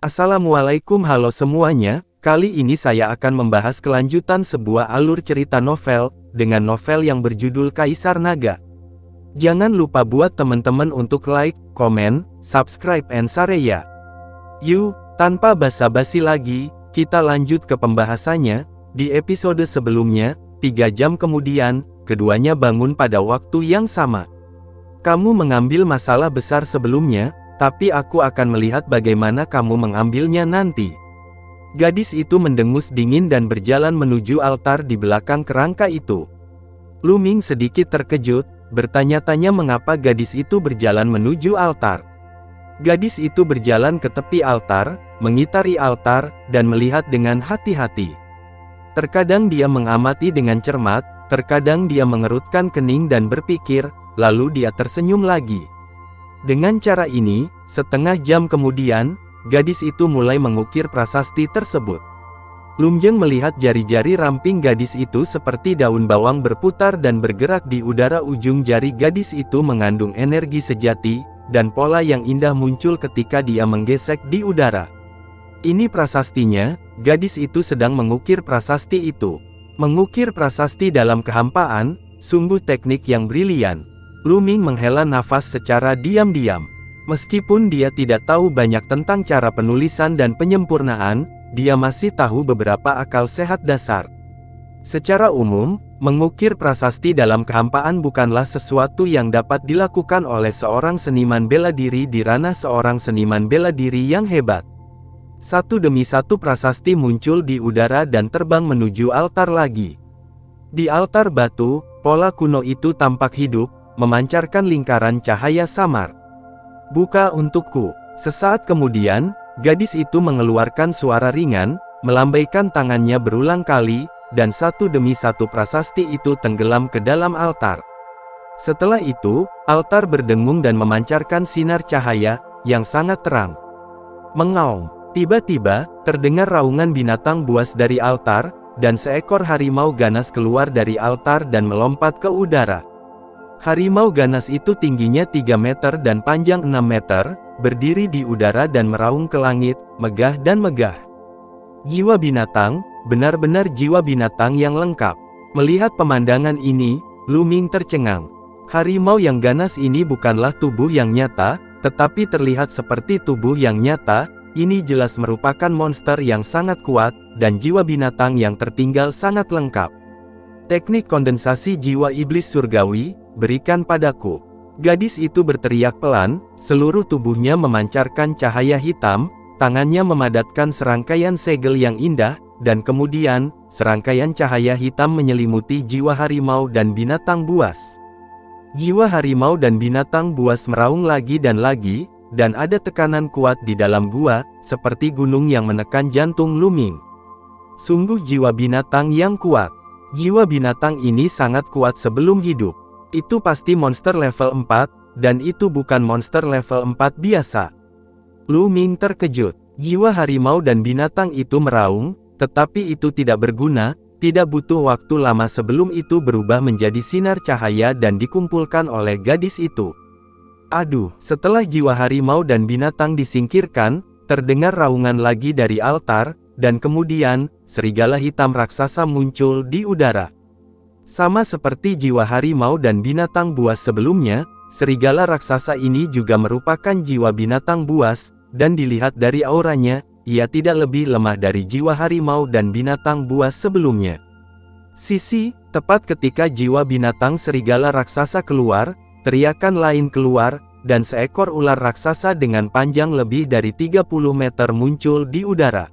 Assalamualaikum, halo semuanya. Kali ini saya akan membahas kelanjutan sebuah alur cerita novel, dengan novel yang berjudul Kaisar Naga. Jangan lupa buat teman-teman untuk like, komen, subscribe, and share ya. Yuk, tanpa basa-basi lagi, kita lanjut ke pembahasannya. Di episode sebelumnya, 3 jam kemudian, keduanya bangun pada waktu yang sama. Kamu mengambil masalah besar sebelumnya, tapi aku akan melihat bagaimana kamu mengambilnya nanti. Gadis itu mendengus dingin dan berjalan menuju altar di belakang kerangka itu. Lu Ming sedikit terkejut, bertanya-tanya mengapa gadis itu berjalan menuju altar. Gadis itu berjalan ke tepi altar, mengitari altar, dan melihat dengan hati-hati. Terkadang dia mengamati dengan cermat, terkadang dia mengerutkan kening dan berpikir, lalu dia tersenyum lagi. Dengan cara ini, setengah jam kemudian, gadis itu mulai mengukir prasasti tersebut. Lumjeng melihat jari-jari ramping gadis itu seperti daun bawang berputar dan bergerak di udara. Ujung jari gadis itu mengandung energi sejati, dan pola yang indah muncul ketika dia menggesek di udara. Ini prasastinya, gadis itu sedang mengukir prasasti itu. Mengukir prasasti dalam kehampaan, sungguh teknik yang brilian. Lu Ming menghela nafas secara diam-diam. Meskipun dia tidak tahu banyak tentang cara penulisan dan penyempurnaan, dia masih tahu beberapa akal sehat dasar. Secara umum, mengukir prasasti dalam kehampaan bukanlah sesuatu yang dapat dilakukan oleh seorang seniman bela diri di ranah seorang seniman bela diri yang hebat. Satu demi satu prasasti muncul di udara dan terbang menuju altar lagi. Di altar batu, pola kuno itu tampak hidup, memancarkan lingkaran cahaya samar. "Buka untukku." Sesaat kemudian, gadis itu mengeluarkan suara ringan, melambaikan tangannya berulang kali, dan satu demi satu prasasti itu tenggelam ke dalam altar. Setelah itu, altar berdengung dan memancarkan sinar cahaya yang sangat terang. Mengaum. Tiba-tiba, terdengar raungan binatang buas dari altar, dan seekor harimau ganas keluar dari altar dan melompat ke udara. Harimau ganas itu tingginya 3 meter dan panjang 6 meter, berdiri di udara dan meraung ke langit, megah dan megah. Jiwa binatang, benar-benar jiwa binatang yang lengkap. Melihat pemandangan ini, Lu Ming tercengang. Harimau yang ganas ini bukanlah tubuh yang nyata, tetapi terlihat seperti tubuh yang nyata. Ini jelas merupakan monster yang sangat kuat, dan jiwa binatang yang tertinggal sangat lengkap. Teknik kondensasi jiwa iblis surgawi, berikan padaku. Gadis itu berteriak pelan, seluruh tubuhnya memancarkan cahaya hitam, tangannya memadatkan serangkaian segel yang indah, dan kemudian, serangkaian cahaya hitam menyelimuti jiwa harimau dan binatang buas. Jiwa harimau dan binatang buas meraung lagi, dan ada tekanan kuat di dalam gua, seperti gunung yang menekan jantung Lu Ming. Sungguh jiwa binatang yang kuat. Jiwa binatang ini sangat kuat sebelum hidup. Itu pasti monster level 4, dan itu bukan monster level 4 biasa. Lu Ming terkejut. Jiwa harimau dan binatang itu meraung, tetapi itu tidak berguna, tidak butuh waktu lama sebelum itu berubah menjadi sinar cahaya dan dikumpulkan oleh gadis itu. Aduh, setelah jiwa harimau dan binatang disingkirkan, terdengar raungan lagi dari altar, dan kemudian, serigala hitam raksasa muncul di udara. Sama seperti jiwa harimau dan binatang buas sebelumnya, serigala raksasa ini juga merupakan jiwa binatang buas, dan dilihat dari auranya, ia tidak lebih lemah dari jiwa harimau dan binatang buas sebelumnya. Sisi, tepat ketika jiwa binatang serigala raksasa keluar, teriakan lain keluar, dan seekor ular raksasa dengan panjang lebih dari 30 meter muncul di udara.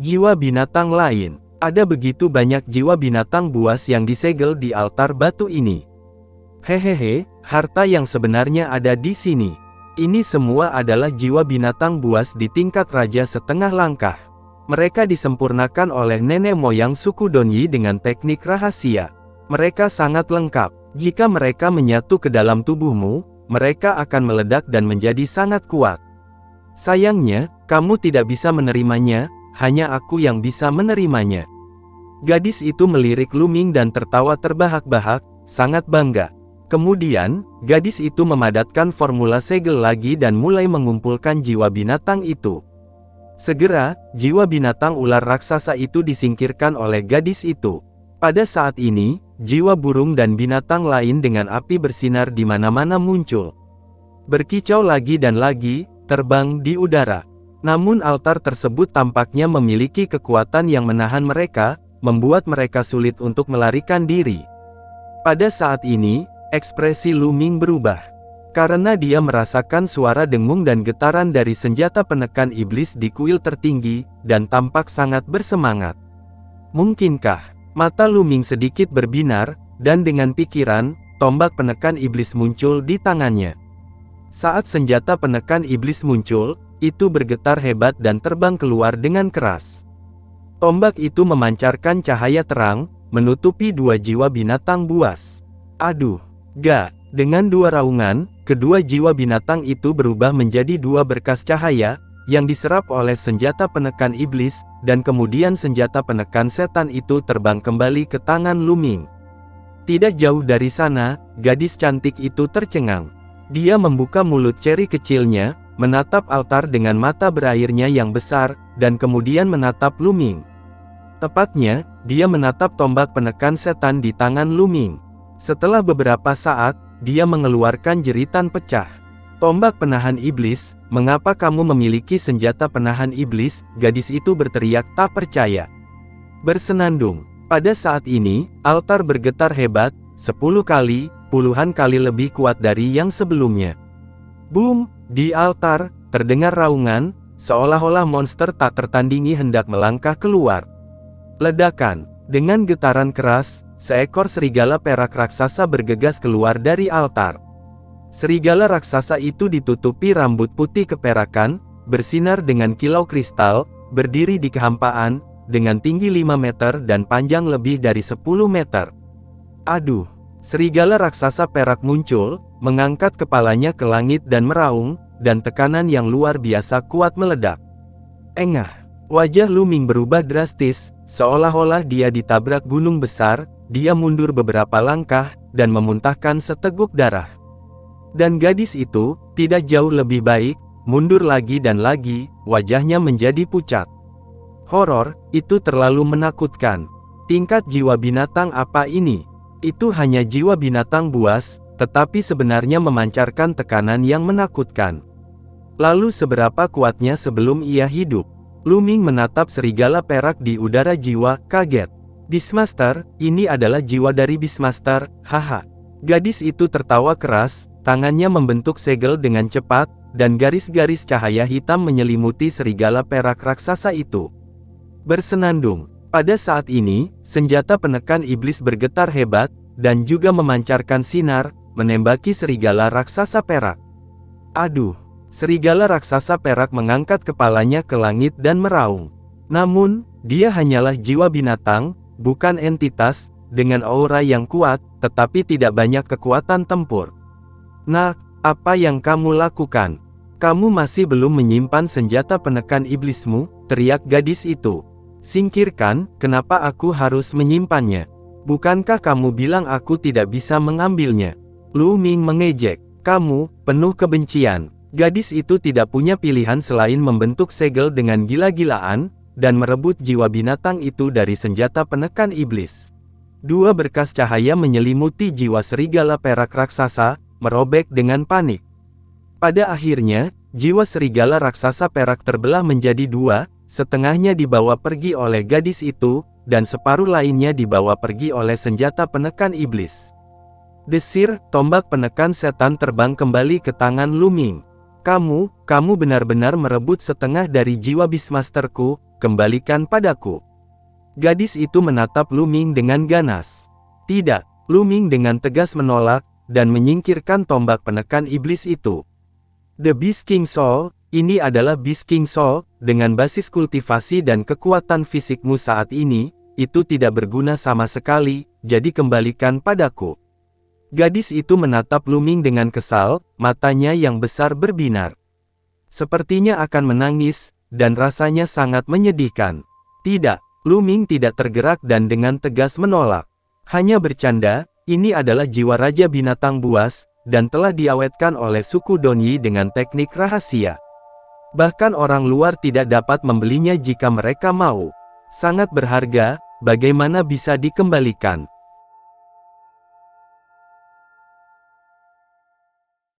Jiwa binatang lain. Ada begitu banyak jiwa binatang buas yang disegel di altar batu ini. Hehehe, harta yang sebenarnya ada di sini. Ini semua adalah jiwa binatang buas di tingkat raja setengah langkah. Mereka disempurnakan oleh nenek moyang suku Donyi dengan teknik rahasia. Mereka sangat lengkap. Jika mereka menyatu ke dalam tubuhmu, mereka akan meledak dan menjadi sangat kuat. Sayangnya, kamu tidak bisa menerimanya, hanya aku yang bisa menerimanya. Gadis itu melirik Lu Ming dan tertawa terbahak-bahak, sangat bangga. Kemudian, gadis itu memadatkan formula segel lagi dan mulai mengumpulkan jiwa binatang itu. Segera, jiwa binatang ular raksasa itu disingkirkan oleh gadis itu. Pada saat ini, jiwa burung dan binatang lain dengan api bersinar di mana-mana muncul. Berkicau lagi dan lagi, terbang di udara. Namun altar tersebut tampaknya memiliki kekuatan yang menahan mereka, membuat mereka sulit untuk melarikan diri. Pada saat ini, ekspresi Lu Ming berubah. Karena dia merasakan suara dengung dan getaran dari senjata penekan iblis di kuil tertinggi, dan tampak sangat bersemangat. Mungkinkah? Mata Lu Ming sedikit berbinar, dan dengan pikiran, tombak penekan iblis muncul di tangannya. Saat senjata penekan iblis muncul, itu bergetar hebat dan terbang keluar dengan keras. Tombak itu memancarkan cahaya terang, menutupi dua jiwa binatang buas. Aduh! Dengan dua raungan, kedua jiwa binatang itu berubah menjadi dua berkas cahaya, yang diserap oleh senjata penekan iblis, dan kemudian senjata penekan setan itu terbang kembali ke tangan Lu Ming. Tidak jauh dari sana, gadis cantik itu tercengang. Dia membuka mulut ceri kecilnya, menatap altar dengan mata berairnya yang besar, dan kemudian menatap Lu Ming. Tepatnya, dia menatap tombak penekan setan di tangan Lu Ming. Setelah beberapa saat, dia mengeluarkan jeritan pecah. Tombak penahan iblis, mengapa kamu memiliki senjata penahan iblis? Gadis itu berteriak tak percaya. Bersenandung. Pada saat ini, altar bergetar hebat, 10 kali, puluhan kali lebih kuat dari yang sebelumnya. Boom! Di altar, terdengar raungan, seolah-olah monster tak tertandingi hendak melangkah keluar. Ledakan. Dengan getaran keras, seekor serigala perak raksasa bergegas keluar dari altar. Serigala raksasa itu ditutupi rambut putih keperakan, bersinar dengan kilau kristal, berdiri di kehampaan, dengan tinggi 5 meter dan panjang lebih dari 10 meter. Aduh! Serigala raksasa perak muncul, mengangkat kepalanya ke langit dan meraung, dan tekanan yang luar biasa kuat meledak. Engah! Wajah Lu Ming berubah drastis, seolah-olah dia ditabrak gunung besar. Dia mundur beberapa langkah, dan memuntahkan seteguk darah. Dan gadis itu, tidak jauh lebih baik, mundur lagi dan lagi, wajahnya menjadi pucat. Horor, itu terlalu menakutkan. Tingkat jiwa binatang apa ini? Itu hanya jiwa binatang buas, tetapi sebenarnya memancarkan tekanan yang menakutkan. Lalu seberapa kuatnya sebelum ia hidup? Lu Ming menatap serigala perak di udara jiwa, kaget. Beastmaster, ini adalah jiwa dari Beastmaster, haha. Gadis itu tertawa keras, tangannya membentuk segel dengan cepat, dan garis-garis cahaya hitam menyelimuti serigala perak raksasa itu. Bersenandung. Pada saat ini, senjata penekan iblis bergetar hebat, dan juga memancarkan sinar, menembaki serigala raksasa perak. Aduh! Serigala raksasa perak mengangkat kepalanya ke langit dan meraung. Namun, dia hanyalah jiwa binatang, bukan entitas, dengan aura yang kuat, tetapi tidak banyak kekuatan tempur. Nah, apa yang kamu lakukan? Kamu masih belum menyimpan senjata penekan iblismu, teriak gadis itu. Singkirkan, kenapa aku harus menyimpannya? Bukankah kamu bilang aku tidak bisa mengambilnya? Lu Ming mengejek. Kamu, penuh kebencian. Gadis itu tidak punya pilihan selain membentuk segel dengan gila-gilaan, dan merebut jiwa binatang itu dari senjata penekan iblis. Dua berkas cahaya menyelimuti jiwa serigala perak raksasa, merobek dengan panik. Pada akhirnya, jiwa serigala raksasa perak terbelah menjadi dua, setengahnya dibawa pergi oleh gadis itu, dan separuh lainnya dibawa pergi oleh senjata penekan iblis. Desir, tombak penekan setan terbang kembali ke tangan Lu Ming. Kamu benar-benar merebut setengah dari jiwa Beastmasterku, kembalikan padaku. Gadis itu menatap Lu Ming dengan ganas. Tidak, Lu Ming dengan tegas menolak, dan menyingkirkan tombak penekan iblis itu. The Beast King Soul, ini adalah Beast King Soul, dengan basis kultivasi dan kekuatan fisikmu saat ini, itu tidak berguna sama sekali, jadi kembalikan padaku. Gadis itu menatap Lu Ming dengan kesal, matanya yang besar berbinar. Sepertinya akan menangis, dan rasanya sangat menyedihkan. Tidak, Lu Ming tidak tergerak dan dengan tegas menolak. Hanya bercanda, ini adalah jiwa Raja Binatang Buas, dan telah diawetkan oleh suku Donyi dengan teknik rahasia. Bahkan orang luar tidak dapat membelinya jika mereka mau. Sangat berharga, bagaimana bisa dikembalikan?